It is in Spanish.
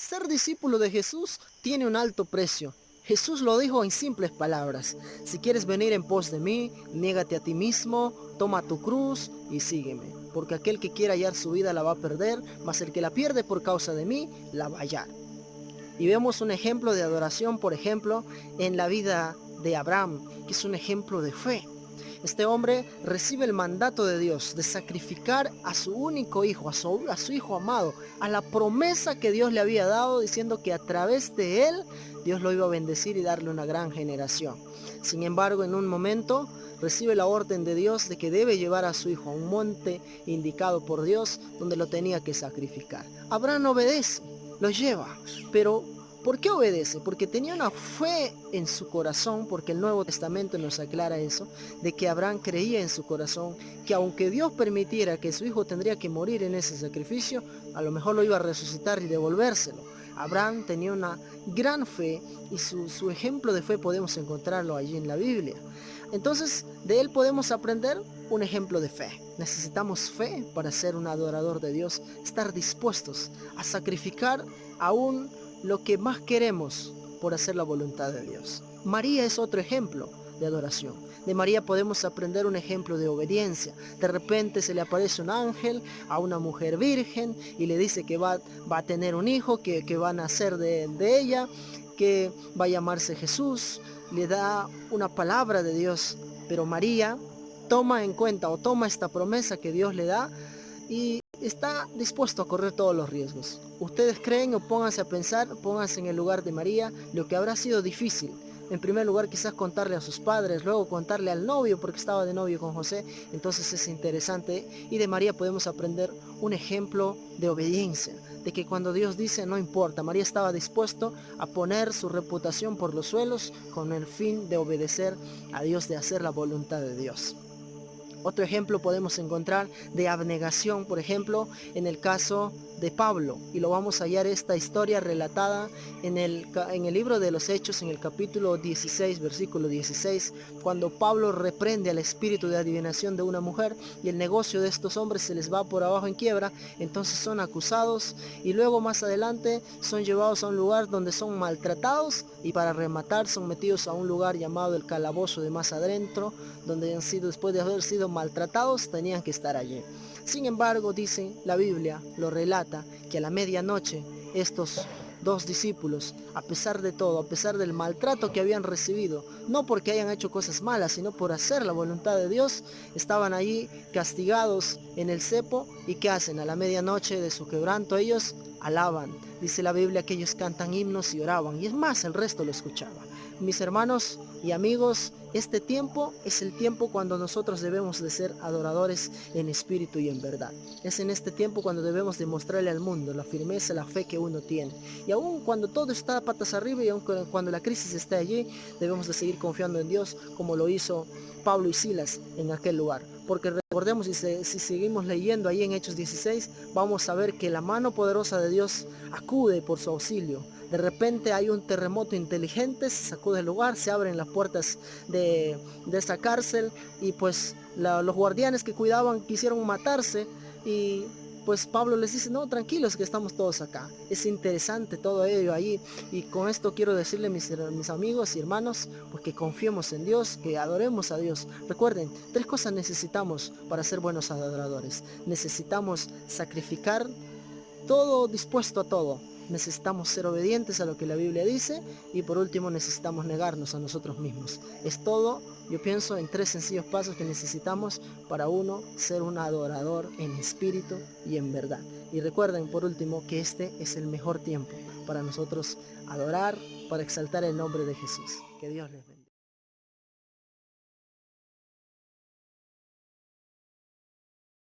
Ser discípulo de Jesús tiene un alto precio. Jesús lo dijo en simples palabras. Si quieres venir en pos de mí, niégate a ti mismo, toma tu cruz y sígueme. Porque aquel que quiera hallar su vida la va a perder, mas el que la pierde por causa de mí, la va a hallar. Y vemos un ejemplo de adoración, por ejemplo, en la vida de Abraham, que es un ejemplo de fe. Este hombre recibe el mandato de Dios de sacrificar a su único hijo, a su hijo amado, a la promesa que Dios le había dado, diciendo que a través de él Dios lo iba a bendecir y darle una gran generación. Sin embargo, en un momento recibe la orden de Dios de que debe llevar a su hijo a un monte indicado por Dios donde lo tenía que sacrificar. Abraham obedece, lo lleva, pero ¿por qué obedece? Porque tenía una fe en su corazón, porque el Nuevo Testamento nos aclara eso, de que Abraham creía en su corazón, que aunque Dios permitiera que su hijo tendría que morir en ese sacrificio, a lo mejor lo iba a resucitar y devolvérselo. Abraham tenía una gran fe y su ejemplo de fe podemos encontrarlo allí en la Biblia. Entonces, de él podemos aprender un ejemplo de fe. Necesitamos fe para ser un adorador de Dios, estar dispuestos a sacrificar aún lo que más queremos por hacer la voluntad de Dios. María es otro ejemplo de adoración. De María podemos aprender un ejemplo de obediencia. De repente se le aparece un ángel a una mujer virgen y le dice que va a tener un hijo, que va a nacer de ella, que va a llamarse Jesús. Le da una palabra de Dios, pero María toma en cuenta o toma esta promesa que Dios le da y está dispuesto a correr todos los riesgos. Ustedes creen o pónganse a pensar, pónganse en el lugar de María, lo que habrá sido difícil. En primer lugar, quizás contarle a sus padres, luego contarle al novio porque estaba de novio con José. Entonces es interesante. Y de María podemos aprender un ejemplo de obediencia, de que cuando Dios dice no importa, María estaba dispuesto a poner su reputación por los suelos con el fin de obedecer a Dios, de hacer la voluntad de Dios. Otro ejemplo podemos encontrar de abnegación, por ejemplo, en el caso de Pablo. Y lo vamos a hallar esta historia relatada en el libro de los Hechos, en el capítulo 16, versículo 16, cuando Pablo reprende al espíritu de adivinación de una mujer y el negocio de estos hombres se les va por abajo en quiebra. Entonces son acusados y luego más adelante son llevados a un lugar donde son maltratados y para rematar son metidos a un lugar llamado el calabozo de más adentro, donde han sido, después de haber sido maltratados, tenían que estar allí. Sin embargo, dice la Biblia, lo relata, que a la medianoche estos dos discípulos, a pesar de todo, a pesar del maltrato que habían recibido, no porque hayan hecho cosas malas, sino por hacer la voluntad de Dios, estaban allí castigados en el cepo. ¿Y qué hacen? A la medianoche de su quebranto ellos alaban. Dice la Biblia que ellos cantan himnos y oraban, y es más, el resto lo escuchaba. Mis hermanos y amigos, este tiempo es el tiempo cuando nosotros debemos de ser adoradores en espíritu y en verdad. Es en este tiempo cuando debemos demostrarle al mundo la firmeza, la fe que uno tiene. Y aun cuando todo está patas arriba y aun cuando la crisis está allí, debemos de seguir confiando en Dios como lo hizo Pablo y Silas en aquel lugar. Porque recordemos, si seguimos leyendo ahí en Hechos 16, vamos a ver que la mano poderosa de Dios acude por su auxilio. De repente hay un terremoto inteligente, se sacude el lugar, se abren las puertas de esa cárcel y pues los guardianes que cuidaban quisieron matarse y pues Pablo les dice, no, tranquilos que estamos todos acá. Es interesante todo ello ahí y con esto quiero decirle mis amigos y hermanos, pues que confiemos en Dios, que adoremos a Dios. Recuerden, tres cosas necesitamos para ser buenos adoradores. Necesitamos sacrificar todo, dispuesto a todo. Necesitamos ser obedientes a lo que la Biblia dice y por último necesitamos negarnos a nosotros mismos. Es todo, yo pienso, en tres sencillos pasos que necesitamos para uno ser un adorador en espíritu y en verdad. Y recuerden por último que este es el mejor tiempo para nosotros adorar, para exaltar el nombre de Jesús. Que Dios les bendiga.